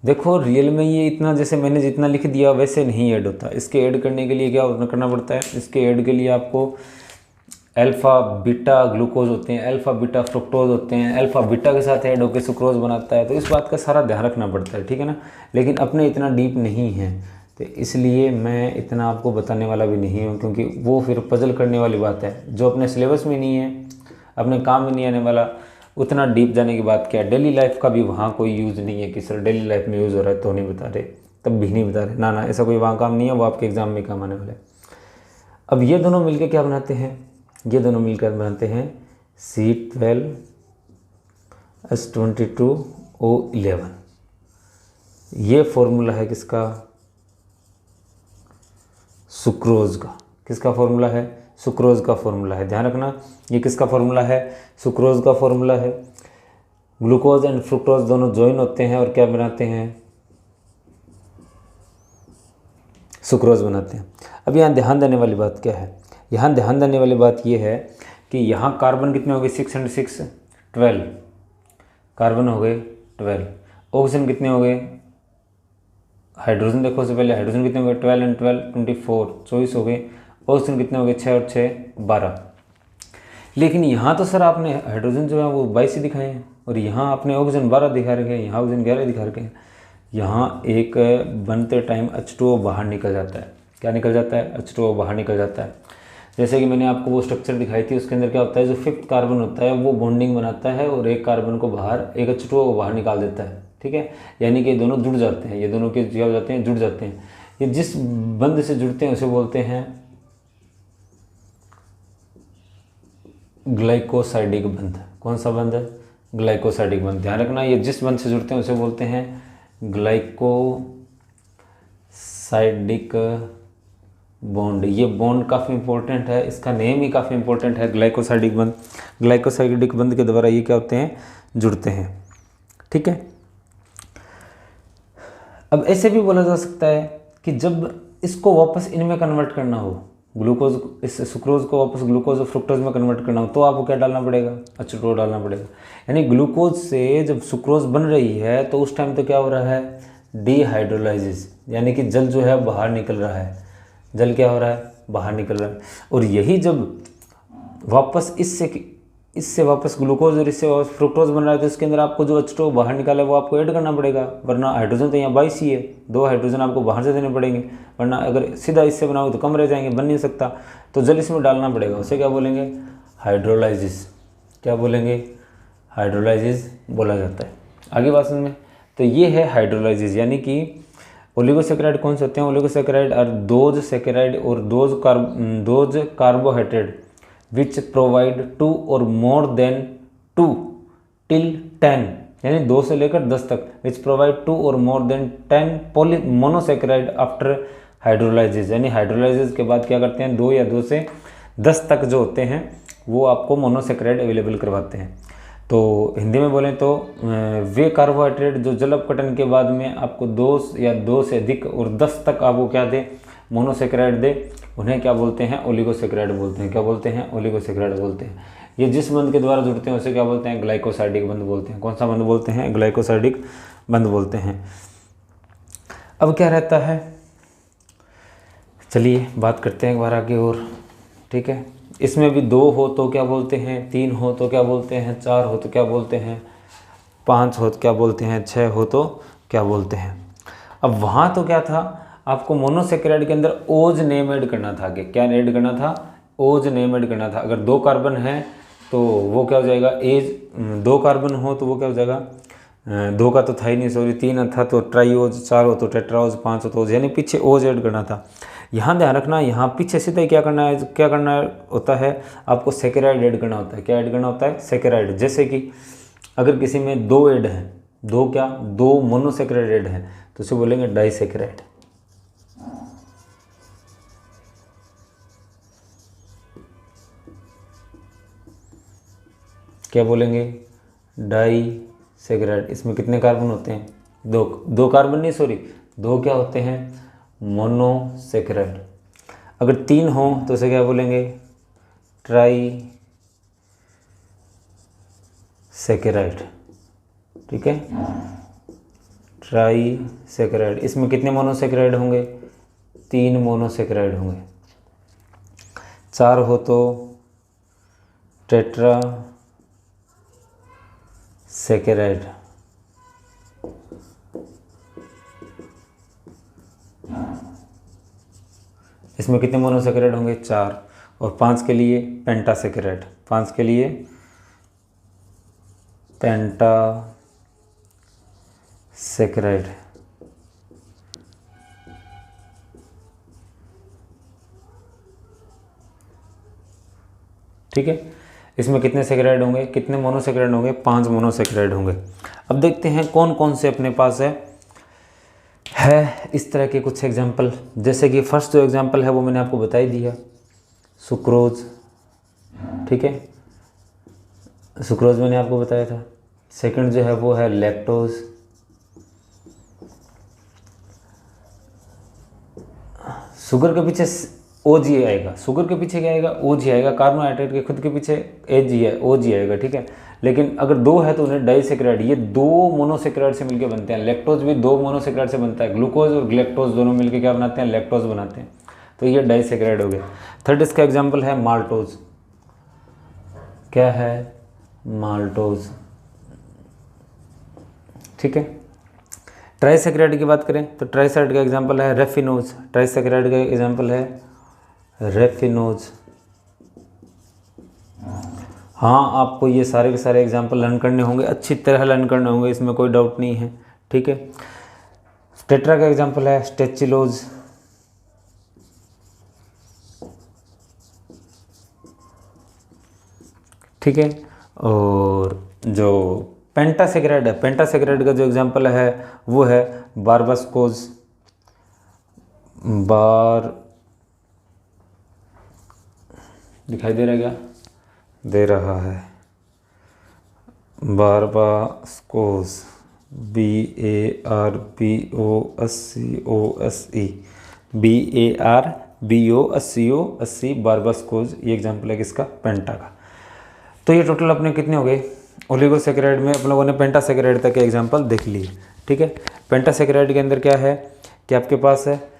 देखो रियल में ये इतना, जैसे मैंने जितना लिख दिया वैसे नहीं ऐड होता। इसके ऐड करने के लिए क्या करना पड़ता है, इसके ऐड के लिए आपको अल्फ़ा बीटा ग्लूकोज होते हैं, अल्फ़ा बीटा फ्रुक्टोज होते हैं, अल्फ़ा बीटा के साथ ऐड होकर सुक्रोज बनाता है। तो इस बात का सारा ध्यान रखना पड़ता है, ठीक है ना। लेकिन अपने इतना डीप नहीं है तो इसलिए मैं इतना आपको बताने वाला भी नहीं हूँ, क्योंकि वो फिर पजल करने वाली बात है जो अपने सिलेबस में नहीं है, अपने काम में नहीं आने वाला। उतना डीप जाने की बात क्या है, डेली लाइफ का भी वहाँ कोई यूज़ नहीं है कि सर डेली लाइफ में यूज़ हो रहा है तो नहीं बता रहे, तब भी नहीं बता रहे, ना ऐसा कोई वहाँ काम नहीं है, वो आपके एग्ज़ाम में काम आने वाला है। अब ये दोनों मिलकर क्या बनाते हैं, ये दोनों मिलकर बनाते हैं C12H22O11। ये फॉर्मूला है किसका, सुक्रोज का। किसका फॉर्मूला है, सुक्रोज का फॉर्मूला है। ध्यान रखना ये किसका फॉर्मूला है, सुक्रोज का फॉर्मूला है। ग्लूकोज एंड फ्रुक्टोज दोनों ज्वाइन होते हैं और क्या बनाते हैं, सुक्रोज बनाते हैं। अब यहाँ ध्यान देने वाली बात क्या है, यहाँ ध्यान देने वाली बात ये है कि यहाँ कार्बन कितने हो गए, 6 and 6 12 कार्बन हो गए 12। ऑक्सीजन कितने हो गए, हाइड्रोजन देखो उससे पहले हाइड्रोजन कितने हो गए, 12 and 12 24 24 हो गए। ऑक्सीजन कितने हो गए, 6 और 6 12। लेकिन यहाँ तो सर आपने हाइड्रोजन जो है वो 22 ही दिखाए हैं, और यहाँ आपने ऑक्सीजन 12 दिखा रखे हैं, यहाँ ऑक्सीजन 11 दिखा रखे हैं। यहाँ एक बनते टाइम H2O बाहर निकल जाता है। क्या निकल जाता है? H2O बाहर निकल जाता है। जैसे कि मैंने आपको वो स्ट्रक्चर दिखाई थी, उसके अंदर क्या होता है, जो 5th कार्बन होता है वो बॉन्डिंग बनाता है और एक कार्बन को बाहर, एक H2O को बाहर निकाल देता है। ठीक है, यानी कि ये दोनों जुड़ जाते हैं, ये दोनों के क्या हो जाते हैं, जुड़ जाते हैं। ये जिस बंध से जुड़ते हैं उसे बोलते हैं ग्लाइकोसाइडिक बंध। कौन सा बंध है? ग्लाइकोसाइडिक बंध। ध्यान रखना, ये जिस बंध से जुड़ते हैं उसे बोलते हैं ग्लाइकोसाइडिक बॉन्ड। ये बॉन्ड काफ़ी इंपॉर्टेंट है, इसका नेम ही काफ़ी इंपॉर्टेंट है, ग्लाइकोसाइडिक बंध। ग्लाइकोसाइडिक बंध के द्वारा ये क्या होते हैं, जुड़ते हैं। ठीक है, अब ऐसे भी बोला जा सकता है कि जब इसको वापस इनमें कन्वर्ट करना हो, ग्लूकोज, इस सुक्रोज को वापस ग्लूकोज और फ्रुक्टोज में कन्वर्ट करना हो, तो आपको क्या डालना पड़ेगा? H2O डालना पड़ेगा। यानी ग्लूकोज से जब सुक्रोज बन रही है तो उस टाइम तो क्या हो रहा है, डीहाइड्रोलाइसिस, यानी कि जल जो है बाहर निकल रहा है। जल क्या हो रहा है, बाहर निकल रहा है। और यही जब वापस इससे वापस ग्लूकोज और इससे वापस फ्रुक्टोज बन रहा है तो इसके अंदर आपको जो H2O बाहर निकाला है वो आपको ऐड करना पड़ेगा, वरना हाइड्रोजन तो यहाँ 22 ही है, 2 हाइड्रोजन आपको बाहर से देने पड़ेंगे, वरना अगर सीधा इससे बनाओ तो कम रह जाएंगे, बन नहीं सकता। तो जल इसमें डालना पड़ेगा, उसे क्या बोलेंगे, हाइड्रोलाइसिस। क्या बोलेंगे, हाइड्रोलाइसिस बोला जाता है। आगे बात समझ में, तो ये है हाइड्रोलाइसिस। यानी कि ओलिगोसैकेराइड कौन से होते हैं? ओलिगोसैकेराइड आर दोज सैकेराइड और those carbohydrate which provide 2 or more than 2 till 10, यानी 2 से लेकर 10 तक, which provide 2 or more than 10 monosaccharide after hydrolysis. यानी हाइड्रोलाइसिस के बाद क्या करते हैं, 2 या 2 से 10 तक जो होते हैं वो आपको मोनोसैकेराइड अवेलेबल करवाते हैं। तो हिंदी में बोलें तो वे कार्बोहाइड्रेट जो जल अपघटन के बाद में आपको 2 या 2 से अधिक और 10 तक आपको क्या दे, मोनोसैकेराइड दे, उन्हें क्या बोलते हैं, ओलिगोसैकेराइड बोलते हैं। क्या बोलते हैं, ओलिगोसैकेराइड बोलते हैं। ये जिस बंध के द्वारा जुड़ते हैं उसे क्या बोलते हैं, ग्लाइकोसाइडिक बंध बोलते हैं। कौन सा बंध बोलते हैं, ग्लाइकोसाइडिक बंध बोलते हैं। अब क्या रहता है, चलिए बात करते हैं एक बार आगे और। ठीक है, इसमें भी 2 हो तो क्या बोलते हैं, 3 हो तो क्या बोलते हैं, 4 हो तो क्या बोलते हैं, 5 हो तो क्या बोलते हैं, 6 हो तो क्या बोलते हैं। अब वहाँ तो क्या था, आपको मोनोसैकेराइड के अंदर ओज नेम ऐड करना था। आगे क्या ऐड करना था, ओज नेम ऐड करना था। अगर 2 कार्बन है तो वो क्या हो जाएगा, एज 2 कार्बन हो तो वो क्या हो जाएगा, 2 का तो था ही नहीं, सॉरी 3 था तो ट्राईओज, 4 हो तो टेट्राओज, 5 हो तो ओज, यानी पीछे ओज ऐड करना था। यहाँ ध्यान रखना, यहाँ पीछे सीधे क्या करना है, क्या करना होता है, आपको सैकेराइड ऐड करना होता है। क्या ऐड करना होता है, सैकेराइड। जैसे कि अगर किसी में 2 ऐड हैं, 2 मोनोसैकेराइड ऐड हैं तो उसे बोलेंगे डाइसैकेराइड। क्या बोलेंगे, डाइसैकेराइड। इसमें कितने कार्बन होते हैं, 2 कार्बन नहीं, सॉरी 2 क्या होते हैं, मोनोसैकेराइड। अगर 3 हो तो उसे क्या बोलेंगे, ट्राइसैकेराइड। ठीक है, ट्राइसैकेराइड। इसमें कितने मोनोसैकेराइड होंगे, 3 मोनोसैकेराइड होंगे। 4 हो तो टेट्रा सैकेराइड। इसमें कितने मोनोसैकेराइड होंगे, 4। और 5 के लिए पेंटासैकेराइड। 5 के लिए पेंटासैकेराइड। ठीक है, इसमें कितने सैकेराइड होंगे, कितने मोनोसैकेराइड होंगे, 5 मोनोसैकेराइड होंगे। अब देखते हैं कौन कौन से अपने पास है इस तरह के कुछ एग्जाम्पल। जैसे कि फर्स्ट जो एग्जाम्पल है वो मैंने आपको बता ही दिया, सुक्रोज। ठीक है, सुक्रोज मैंने आपको बताया था। सेकंड जो है वो है लैक्टोज। शुगर के पीछे OG आएगा, शुगर के पीछे क्या आएगा, OG आएगा। कार्बोहाइड्रेट के खुद के पीछे OG आएगा। ठीक है, लेकिन अगर 2 है तो उन्हें डाइसैकेराइड, ये 2 मोनोसैकेराइड से मिलकर बनते हैं। लैक्टोज भी 2 मोनोसैकेराइड से बनता है। ग्लूकोज और ग्लैक्टोज दोनों मिलकर क्या बनाते हैं, लैक्टोज बनाते हैं। तो ये डाइसैकेराइड हो गया। थर्ड इसका एग्जाम्पल है माल्टोज। क्या है, माल्टोज। ठीक है। ट्राइसेकेराइड की बात करें तो ट्राइसेकेराइड का एग्जांपल है रेफिनोज। ट्राइसेकेराइड का एग्जांपल है रेफिनोज। हाँ, आपको ये सारे के सारे एग्जांपल लर्न करने होंगे, अच्छी तरह लर्न करने होंगे, इसमें कोई डाउट नहीं है। ठीक है। टेट्रा का एग्जांपल है स्टेचिलोज। ठीक है। और जो पेंटासेकेराइड है, पेंटासेकेराइड का जो एग्जांपल है वो है बारबास्कोज। दिखाई दे रहा है क्या? दे रहा है। बारबास्कोज, BARBOSCOSE, BARBOSCOSE, बारबास्कोज। ये एग्जांपल है किसका? पेंटा का। तो ये टोटल अपने कितने हो गए? ओलिगोसेकेराइड में अपन लोगों ने पेंटासेकेराइड तक के एग्जांपल देख लिए। ठीक है। पेंटासेकेराइड के अंदर क्या है कि आपके पास है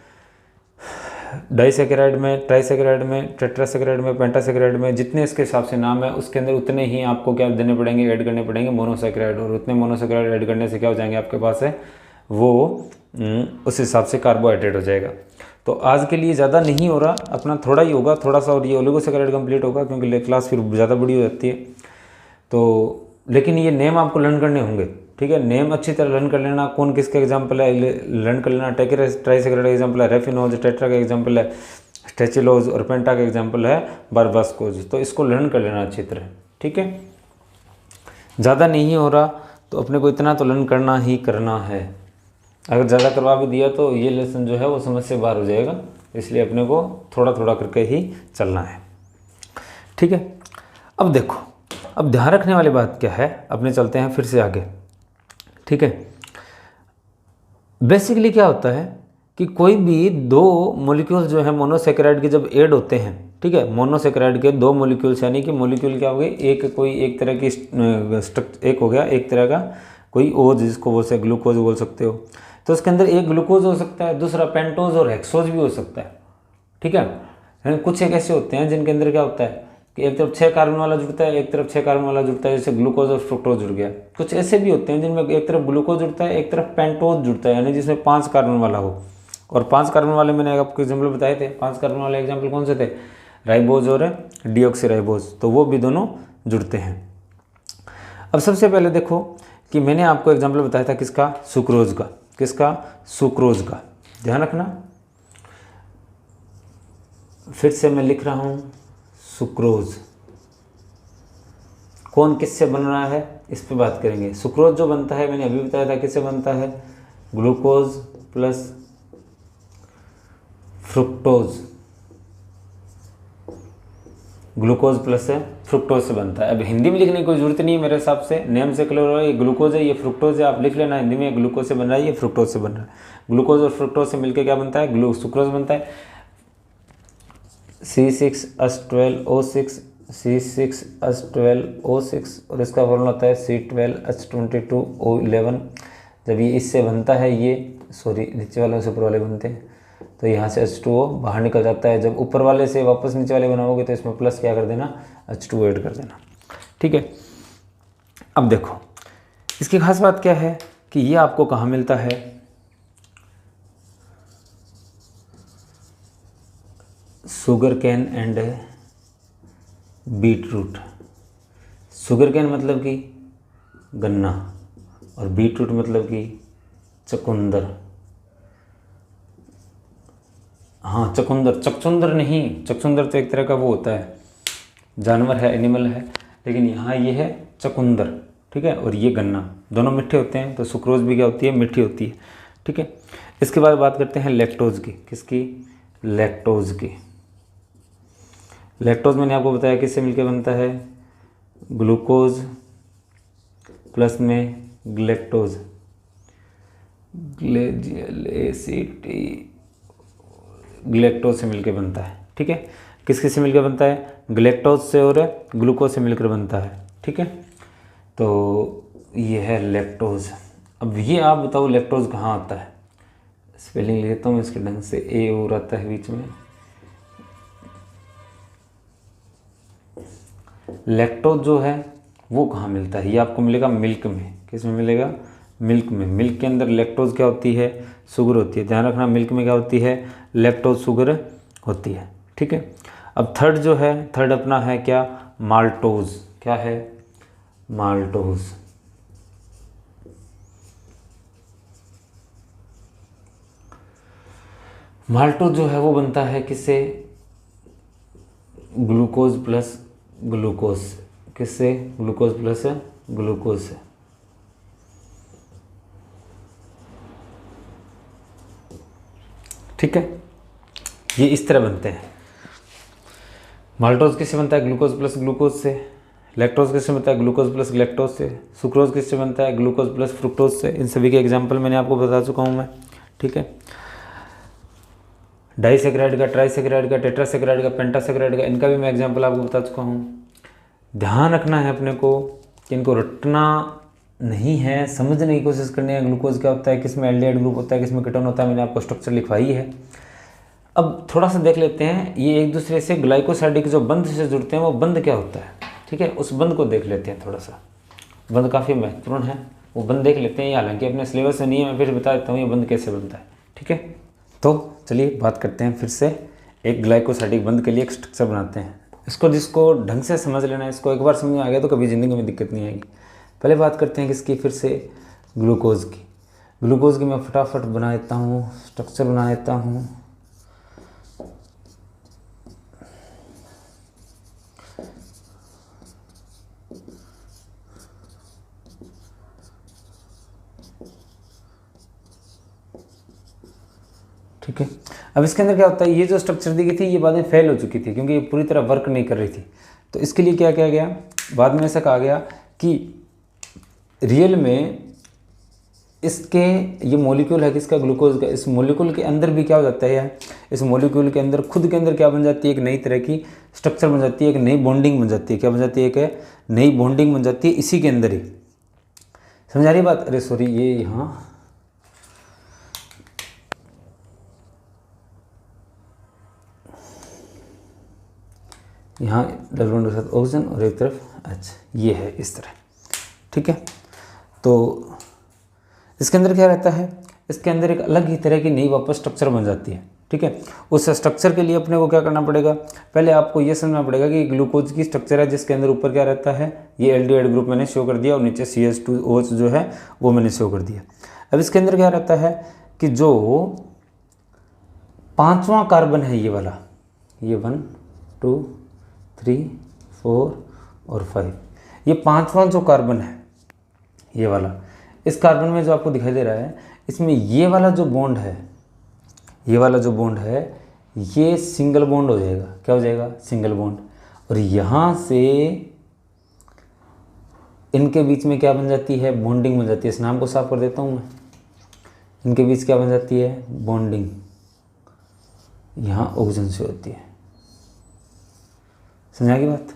डाइसेकेराइड में, ट्राइसेकेराइड में, टेट्रासेकेराइड में, पेंटासेकेराइड में जितने इसके हिसाब से नाम है उसके अंदर उतने ही आपको क्या देने पड़ेंगे, ऐड करने पड़ेंगे मोनोसेकेराइड। और उतने मोनोसेकेराइड ऐड करने से क्या हो जाएंगे आपके पास है वो उस हिसाब से कार्बोहाइड्रेट हो जाएगा। तो आज के लिए ज़्यादा नहीं हो रहा, अपना थोड़ा ही होगा, थोड़ा सा, और ये ओलिगोसेकेराइड कंप्लीट होगा क्योंकि क्लास फिर ज़्यादा बड़ी हो जाती है। तो लेकिन ये नेम आपको लर्न करने होंगे। ठीक है। नेम अच्छी तरह लर्न कर लेना, कौन किसके एग्जांपल है लर्न कर लेना। ट्राइसेकेराइड का एग्जांपल है रेफिनोज, टेट्रा का एग्जांपल है स्टेचिलोज और पेंटा का एग्जांपल है बारबास्कोज। तो इसको लर्न कर लेना अच्छी तरह। ठीक है। ज़्यादा नहीं हो रहा तो अपने को इतना तो लर्न करना ही करना है। अगर ज़्यादा करवा भी दिया तो ये लेसन जो है वो समझ से बाहर हो जाएगा, इसलिए अपने को थोड़ा थोड़ा करके ही चलना है। ठीक है। अब देखो, अब ध्यान रखने वाली बात क्या है, अपने चलते हैं फिर से आगे। ठीक है। बेसिकली क्या होता है कि कोई भी दो मॉलिक्यूल्स जो है मोनोसेकेराइड के जब ऐड होते हैं, ठीक है, मोनोसेकेराइड के दो मॉलिक्यूल्स, यानी कि मॉलिक्यूल क्या हो गए, एक कोई एक तरह की एक हो गया, एक तरह का कोई ओज, जिसको बोल सकते ग्लूकोज बोल सकते हो। तो उसके अंदर एक ग्लूकोज हो सकता है, दूसरा पेंटोज और हेक्सोज भी हो सकता है। ठीक है। कुछ एक ऐसे होते हैं जिनके अंदर क्या होता है कि एक तरफ 6 कार्बन वाला जुड़ता है, एक तरफ 6 कार्बन वाला जुड़ता है, जैसे ग्लूकोज और फ्रुक्टोज जुड़ गया। कुछ ऐसे भी होते हैं जिनमें एक तरफ ग्लूकोज जुड़ता है, एक तरफ पेंटोज जुड़ता है, यानी जिसमें 5 कार्बन वाला हो। और 5 कार्बन वाले मैंने आपको एग्जाम्पल बताए थे। 5 कार्बन वाले एग्जाम्पल कौन से थे? राइबोज और डीऑक्सीराइबोज। तो वो भी दोनों जुड़ते हैं। अब सबसे पहले देखो कि मैंने आपको एग्जाम्पल बताया था किसका? सुक्रोज का। किसका? सुक्रोज का। ध्यान रखना, फिर से मैं लिख रहा हूँ सुक्रोज। कौन किससे बन रहा है इस पे बात करेंगे। सुक्रोज जो बनता है मैंने अभी बताया था किससे बनता है? Glucose plus fructose. Glucose plus fructose से बनता है। अब हिंदी में लिखने की कोई जरूरत नहीं है मेरे हिसाब से, नेम से क्लियर हो रहा है, ये ग्लूकोज है, ये फ्रुक्टोज है, आप लिख लेना हिंदी में, ग्लूकोज से बन रहा है, ये फ्रुक्टोज से बन रहा है। ग्लूकोज और फ्रुक्टोज से मिलकर क्या बनता है? सुक्रोज बनता है। C6H12O6, C6H12O6 और इसका फॉर्मूला होता है C12H22O11। जब ये इससे बनता है, ये सॉरी नीचे वाले से ऊपर वाले बनते हैं, तो यहाँ से H2O बाहर निकल जाता है। जब ऊपर वाले से वापस नीचे वाले बनाओगे तो इसमें प्लस क्या कर देना? H2O ऐड कर देना। ठीक है। अब देखो इसकी खास बात क्या है कि ये आपको कहाँ मिलता है? Sugarcane and beetroot. Sugarcane मतलब कि गन्ना, और बीट रूट मतलब कि चुकंदर। हाँ चुकंदर, चकचुंदर नहीं, चकचुंदर तो एक तरह का वो होता है, जानवर है, एनिमल है, लेकिन यहाँ ये है चुकंदर। ठीक है। और ये गन्ना, दोनों मीठे होते हैं, तो सुक्रोज भी क्या होती है? मीठी होती है। ठीक है। इसके बाद बात करते हैं लैक्टोज की। किसकी? लैक्टोज की। लैक्टोज मैंने आपको बताया किससे मिलकर बनता है? ग्लूकोज प्लस में ग्लेक्टोज, ग्लेक्टोज से मिलकर बनता है। ठीक है। किस किस से मिलकर बनता है? ग्लेक्टोज से और ग्लूकोज से मिलकर बनता है। ठीक है। तो ये है लैक्टोज। अब ये आप बताओ लैक्टोज कहाँ आता है? स्पेलिंग लेता हूँ इसके ढंग से, ए और आता है बीच में। लैक्टोज जो है वो कहाँ मिलता है? ये आपको मिलेगा मिल्क में। किस में मिलेगा? मिल्क में। मिल्क के अंदर लैक्टोज क्या होती है? शुगर होती है। ध्यान रखना, मिल्क में क्या होती है? लैक्टोज शुगर होती है। ठीक है। अब थर्ड जो है, थर्ड अपना है क्या? माल्टोज। क्या है? माल्टोज। माल्टोज जो है वो बनता है किससे? Glucose plus glucose. किससे? ग्लूकोज प्लस ग्लूकोज से। ठीक है, ये इस तरह बनते हैं। माल्टोज किससे बनता है? ग्लूकोज प्लस ग्लूकोज से। लैक्टोज किससे बनता है? ग्लूकोज प्लस लैक्टोज से। सुक्रोज किससे बनता है? ग्लूकोज प्लस फ्रुक्टोज से। इन सभी के एग्जाम्पल मैंने आपको बता चुका हूँ मैं। ठीक है, डाइसेक्राइड का, ट्राइसेक्राइड का, टेट्रासेक्राइड का, पेंटासेक्राइड का, इनका भी मैं एग्जाम्पल आपको बता चुका हूँ। ध्यान रखना है अपने को कि इनको रटना नहीं है, समझने की कोशिश करनी है। ग्लूकोज क्या होता है, किस में एल्डिहाइड ग्रुप होता है, किस में कीटोन होता है, मैंने आपको स्ट्रक्चर लिखवाई है। अब थोड़ा सा देख लेते हैं, ये एक दूसरे से ग्लाइकोसाइडिक जो बंध से जुड़ते हैं वो बंध क्या होता है। ठीक है, उस बंध को देख लेते हैं। थोड़ा सा बंध काफ़ी महत्वपूर्ण है, वो बंध देख लेते हैं। हालांकि अपने सिलेबस में नहीं है, मैं फिर बता देता हूँ ये बंध कैसे बनता है। ठीक है, तो चलिए बात करते हैं फिर से। एक ग्लाइकोसाइडिक बंध के लिए एक स्ट्रक्चर बनाते हैं। इसको जिसको ढंग से समझ लेना है, इसको एक बार समझ में आ गया तो कभी ज़िंदगी में दिक्कत नहीं आएगी। पहले बात करते हैं किसकी? फिर से ग्लूकोज की। ग्लूकोज की मैं फटाफट बना देता हूँ, स्ट्रक्चर बना देता हूँ। ठीक है, अब इसके अंदर क्या होता है, ये जो स्ट्रक्चर दी गई थी ये बाद में फेल हो चुकी थी क्योंकि ये पूरी तरह वर्क नहीं कर रही थी। तो इसके लिए क्या किया गया, बाद में ऐसा कहा गया कि रियल में इसके ये मॉलिक्यूल है किसका? ग्लूकोज का। इस मॉलिक्यूल के अंदर भी क्या हो जाता है, इस मॉलिक्यूल के अंदर खुद के अंदर क्या बन जाती है? एक नई तरह की स्ट्रक्चर बन जाती है, एक नई बॉन्डिंग बन जाती है। क्या बन जाती है? एक नई बॉन्डिंग बन जाती है इसी के अंदर ही। समझ आ रही बात? अरे सॉरी, ये यहाँ डबल बॉन्ड के साथ ऑक्सीजन और एक तरफ H, ये है इस तरह। ठीक है, तो इसके अंदर क्या रहता है? इसके अंदर एक अलग ही तरह की नई वापस स्ट्रक्चर बन जाती है। ठीक है, उस स्ट्रक्चर के लिए अपने को क्या करना पड़ेगा? पहले आपको ये समझना पड़ेगा कि ग्लूकोज की स्ट्रक्चर है जिसके अंदर ऊपर क्या रहता है? ये एल्डिहाइड ग्रुप मैंने शो कर दिया और नीचे CH2OH जो है वो मैंने शो कर दिया। अब इसके अंदर क्या रहता है कि जो 5वां कार्बन है ये वाला, ये 1 2 3 4 और 5, ये 5वां जो कार्बन है ये वाला, इस कार्बन में जो आपको दिखाई दे रहा है, इसमें ये वाला जो बॉन्ड है, ये वाला जो बॉन्ड है ये सिंगल बॉन्ड हो जाएगा। क्या हो जाएगा? Single bond. और यहाँ से इनके बीच में क्या बन जाती है? बॉन्डिंग बन जाती है। इस नाम को साफ कर देता हूँ मैं। इनके बीच क्या बन जाती है? बॉन्डिंग। यहाँ ऑक्सीजन से होती है। समझा की बात?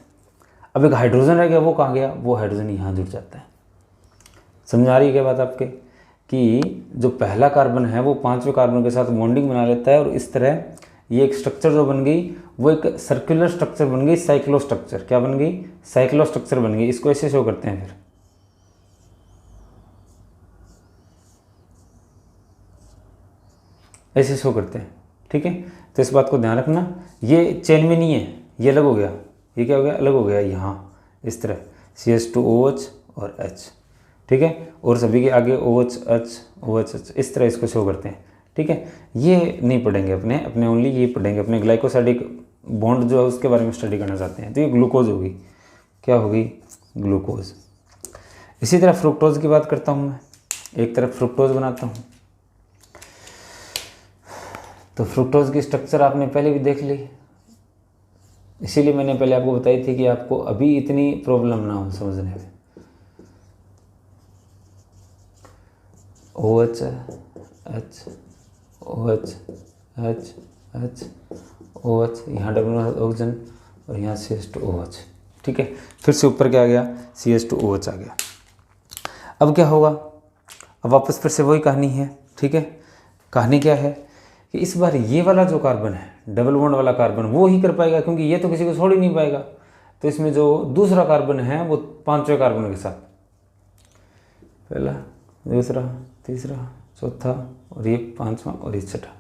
अब एक हाइड्रोजन रह गया, वो कहाँ गया? वो हाइड्रोजन यहाँ जुड़ जाता है। समझ आ रही है क्या बात आपके? कि जो पहला कार्बन है वो 5वें कार्बन के साथ बॉन्डिंग बना लेता है और इस तरह ये एक स्ट्रक्चर जो बन गई वो एक सर्कुलर स्ट्रक्चर बन गई, साइक्लो स्ट्रक्चर। क्या बन गई? साइक्लो स्ट्रक्चर बन गई। इसको ऐसे शो करते हैं, फिर ऐसे शो करते हैं। ठीक है, तो इस बात को ध्यान रखना, ये चेन में नहीं है, ये अलग हो गया। ये क्या हो गया? अलग हो गया। यहाँ इस तरह CH2OH और H। ठीक है, और सभी के आगे OH H OH H, इस तरह इसको शो करते हैं। ठीक है, ये नहीं पढ़ेंगे अपने ओनली ये पढ़ेंगे अपने ग्लाइकोसाइडिक बॉन्ड जो है उसके बारे में स्टडी करना चाहते हैं। तो ये ग्लूकोज होगी। क्या होगी? ग्लूकोज। इसी तरह फ्रुक्टोज की बात करता हूँ मैं। एक तरफ फ्रुक्टोज बनाता हूँ, तो फ्रुक्टोज की स्ट्रक्चर आपने पहले भी देख ली, इसीलिए मैंने पहले आपको बताई थी कि आपको अभी इतनी प्रॉब्लम ना हो समझने में। OH H OH H H OH, यहाँ डबल ऑक्सीजन और यहाँ CH2OH। ठीक है, फिर से ऊपर क्या आ गया? CH2OH आ गया। अब क्या होगा? अब वापस फिर से वही कहानी है। ठीक है, कहानी क्या है कि इस बार ये वाला जो कार्बन है, डबल बॉन्ड वाला कार्बन, वो ही कर पाएगा क्योंकि ये तो किसी को छोड़ ही नहीं पाएगा। तो इसमें जो दूसरा कार्बन है वो 5वें कार्बन के साथ, पहला, दूसरा, तीसरा, चौथा और ये 5वां और ये 6ठा,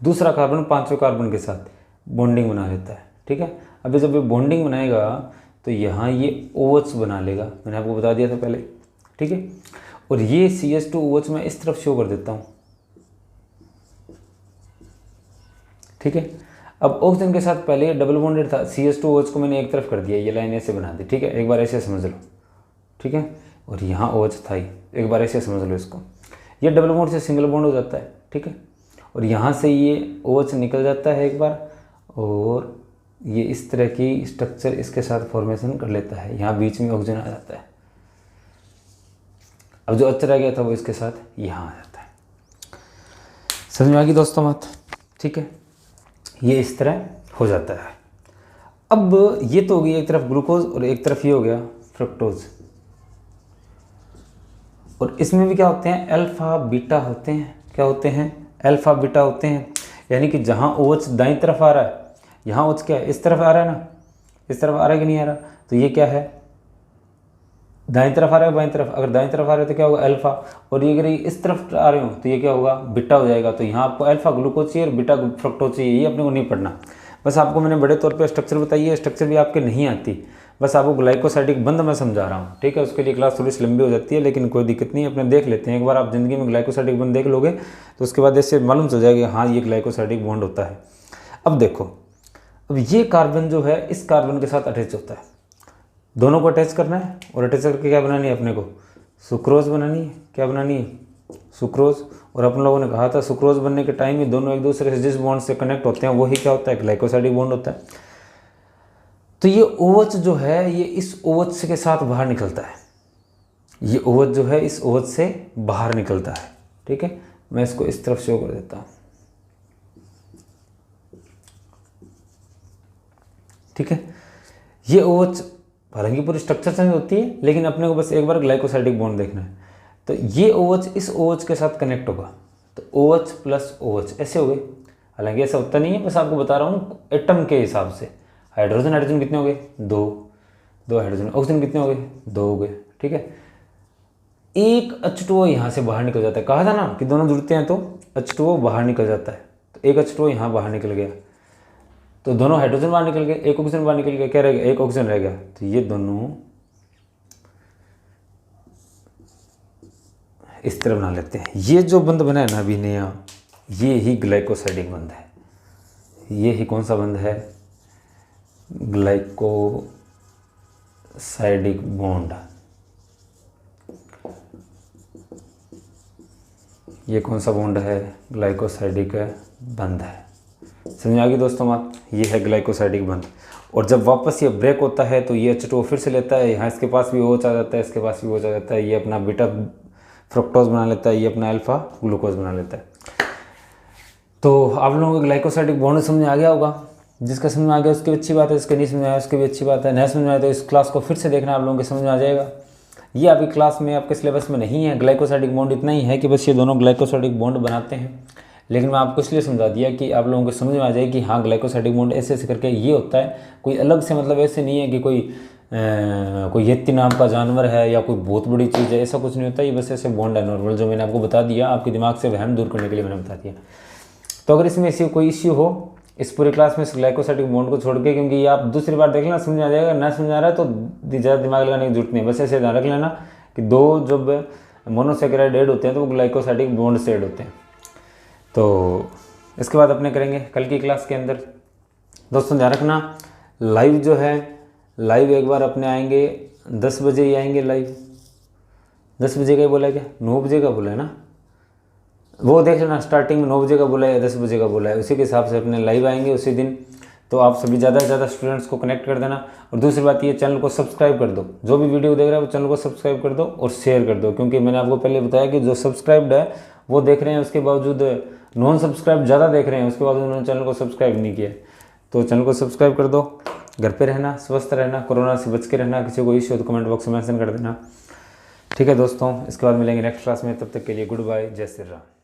दूसरा कार्बन 5वें कार्बन के साथ बॉन्डिंग बना लेता है। ठीक है, अभी जब ये बॉन्डिंग बनाएगा तो यहाँ ये OH बना लेगा, मैंने आपको बता दिया था पहले। ठीक है, और ये CH2OH मैं इस तरफ शो कर देता हूँ। ठीक है, अब ऑक्सीजन के साथ पहले डबल बॉन्डेड था, CH2OH को मैंने एक तरफ कर दिया, ये लाइन ऐसे बना दी। ठीक है, एक बार ऐसे समझ लो। ठीक है, और यहाँ OH था ही, एक बार ऐसे समझ लो इसको। ये डबल बॉन्ड से सिंगल बॉन्ड हो जाता है। ठीक है, और यहाँ से ये OH निकल जाता है एक बार, और ये इस तरह की स्ट्रक्चर इसके साथ फॉर्मेशन कर लेता है। यहाँ बीच में ऑक्सीजन आ जाता है। अब जो अच्छा रह गया था वो इसके साथ यहाँ आ जाता है। समझ में आ गई दोस्तों बात? ठीक है, ये इस तरह हो जाता है। अब ये तो हो गई एक तरफ ग्लूकोज और एक तरफ ये हो गया फ्रक्टोज। और इसमें भी क्या होते हैं, अल्फा बीटा होते हैं। क्या होते हैं? अल्फा बीटा होते हैं। यानी कि जहाँ OH दाईं तरफ आ रहा है, यहाँ OH क्या है, इस तरफ आ रहा है ना, इस तरफ आ रहा है कि नहीं आ रहा, तो ये क्या है, दाईं तरफ आ रहा है, बाईं तरफ। अगर दाईं तरफ आ रहा है तो क्या होगा, अल्फा, और ये अगर इस तरफ आ रहे हो तो ये क्या होगा, बीटा हो जाएगा। तो यहाँ आपको अल्फा ग्लूकोज चाहिए और बीटा फ्रक्टोज चाहिए, ये अपने को नहीं पढ़ना। बस आपको मैंने बड़े तौर पे स्ट्रक्चर बताई है, स्ट्रक्चर भी आपके नहीं आती, बस आपको ग्लाइकोसाइडिक बंध मैं समझा रहा हूँ। ठीक है, उसके लिए क्लास थोड़ी सी लंबी हो जाती है, लेकिन कोई दिक्कत नहीं, अपने देख लेते हैं। एक बार आप जिंदगी में ग्लाइकोसाइडिक बंध देख लोगे तो उसके बाद ऐसे मालूम चल जाएगा हाँ ये ग्लाइकोसाइडिक बॉन्ड होता है। अब देखो, अब ये कार्बन जो है इस कार्बन के साथ अटैच होता है, दोनों को अटैच करना है, और अटैच करके क्या बनानी है अपने को, सुक्रोज बनानी है। क्या बनानी है, सुक्रोज। और अपन लोगों ने कहा था सुक्रोज बनने के टाइम में दोनों एक दूसरे से जिस बॉन्ड से कनेक्ट होते हैं वही क्या होता है, ग्लाइकोसाइडिक बॉन्ड होता है। तो ये OH जो है ये इस OH के साथ बाहर निकलता है, ये OH जो है इस OH से बाहर निकलता है। ठीक है, मैं इसको इस तरफ शो कर देता हूँ। ठीक है, ये OH हालांकि पूरी स्ट्रक्चर चेंज होती है, लेकिन अपने को बस एक बार ग्लाइकोसाइडिक बॉन्ड देखना है। तो ये OH इस OH के साथ कनेक्ट होगा, तो OH प्लस OH ऐसे हो गए। हालांकि ऐसा होता नहीं है, बस आपको बता रहा हूँ एटम के हिसाब से। हाइड्रोजन हाइड्रोजन कितने हो गए, दो हाइड्रोजन। ऑक्सीजन कितने हो गए, 2 हो गए। ठीक है, एक H2O यहाँ से बाहर निकल जाता है। कहा था ना कि दोनों जुड़ते हैं तो H2O बाहर निकल जाता है, तो एक H2O यहाँ बाहर निकल गया, तो दोनों हाइड्रोजन बाहर निकल गए, एक ऑक्सीजन बाहर निकल गया, क्या रह गया, एक ऑक्सीजन रह गया। तो ये दोनों इस तरह बना लेते हैं। ये जो बंध बना है ना अभी नया, ये ही ग्लाइकोसाइडिक बंध है। ये ही कौन सा बंध है, ग्लाइकोसाइडिक बॉन्ड। ये कौन सा बॉन्ड है, ग्लाइकोसाइडिक बंध है। समझ आ गई दोस्तों बात? ये है ग्लाइकोसाइडिक बंध। और जब वापस ये ब्रेक होता है तो ये H2O फिर से लेता है, यहाँ इसके पास भी OH आ जाता है, इसके पास भी OH आ जाता है, ये अपना बीटा फ्रक्टोज बना लेता है, ये अपना अल्फा ग्लूकोज बना लेता है। तो आप लोगों को ग्लाइकोसाइडिक बॉन्ड समझ में आ गया होगा। जिसका समझ में आ गया उसकी भी अच्छी बात है, जिसके नहीं समझ में आया उसकी भी अच्छी बात है। नहीं समझ में आया तो इस क्लास को फिर से देखना, आप लोगों के समझ में आ जाएगा। ये आपकी क्लास में आपके सिलेबस में नहीं है। ग्लाइकोसाइडिक बॉन्ड इतना ही है कि बस ये दोनों ग्लाइकोसाइडिक बॉन्ड बनाते हैं, लेकिन मैं आपको इसलिए समझा दिया कि आप लोगों को समझ में आ जाए कि हाँ ग्लाइकोसाइडिक बॉन्ड ऐसे ऐसे करके ये होता है। कोई अलग से मतलब ऐसे नहीं है कि कोई यति नाम का जानवर है या कोई बहुत बड़ी चीज़ है, ऐसा कुछ नहीं होता। ये बस ऐसे बॉन्ड है नॉर्मल, जो मैंने आपको बता दिया, आपके दिमाग से वहम दूर करने के लिए मैंने बता दिया। तो अगर इसमें ऐसी कोई इश्यू हो इस पूरी क्लास में इस ग्लाइकोसाइडिक बॉन्ड को छोड़ के, क्योंकि ये आप दूसरी बार देख लेना समझ में आ जाएगा, ना समझ आ रहा है तो ज़्यादा दिमाग लगाने की जरूरत नहीं है। बस ऐसे ध्यान रख लेना कि दो जब मोनोसेकेराइड ऐड होते हैं तो वो ग्लाइकोसाइडिक बॉन्ड से ऐड होते हैं। तो इसके बाद अपने करेंगे कल की क्लास के अंदर। दोस्तों ध्यान रखना, लाइव जो है लाइव एक बार अपने आएंगे 10 बजे ही आएंगे लाइव। 10 बजे का ही बोला है क्या, 9 बजे का बोला है ना, वो देख लेना। स्टार्टिंग में 9 बजे का बोला है या 10 बजे का बोला है, उसी के हिसाब से अपने लाइव आएंगे उसी दिन। तो आप सभी ज़्यादा से ज़्यादा स्टूडेंट्स को कनेक्ट कर देना। और दूसरी बात ये, चैनल को सब्सक्राइब कर दो। जो भी वीडियो देख रहा है वो चैनल को सब्सक्राइब कर दो और शेयर कर दो, क्योंकि मैंने आपको पहले बताया कि जो सब्सक्राइब्ड है वो देख रहे हैं, उसके बावजूद नॉन सब्सक्राइब ज़्यादा देख रहे हैं, उसके बाद उन्होंने चैनल को सब्सक्राइब नहीं किया। तो चैनल को सब्सक्राइब कर दो। घर पे रहना, स्वस्थ रहना, कोरोना से बच के रहना। किसी को इश्यू हो तो कमेंट बॉक्स में मेंशन कर देना। ठीक है दोस्तों, इसके बाद मिलेंगे नेक्स्ट क्लास में। तब तक के लिए गुड बाय, जय श्री राम।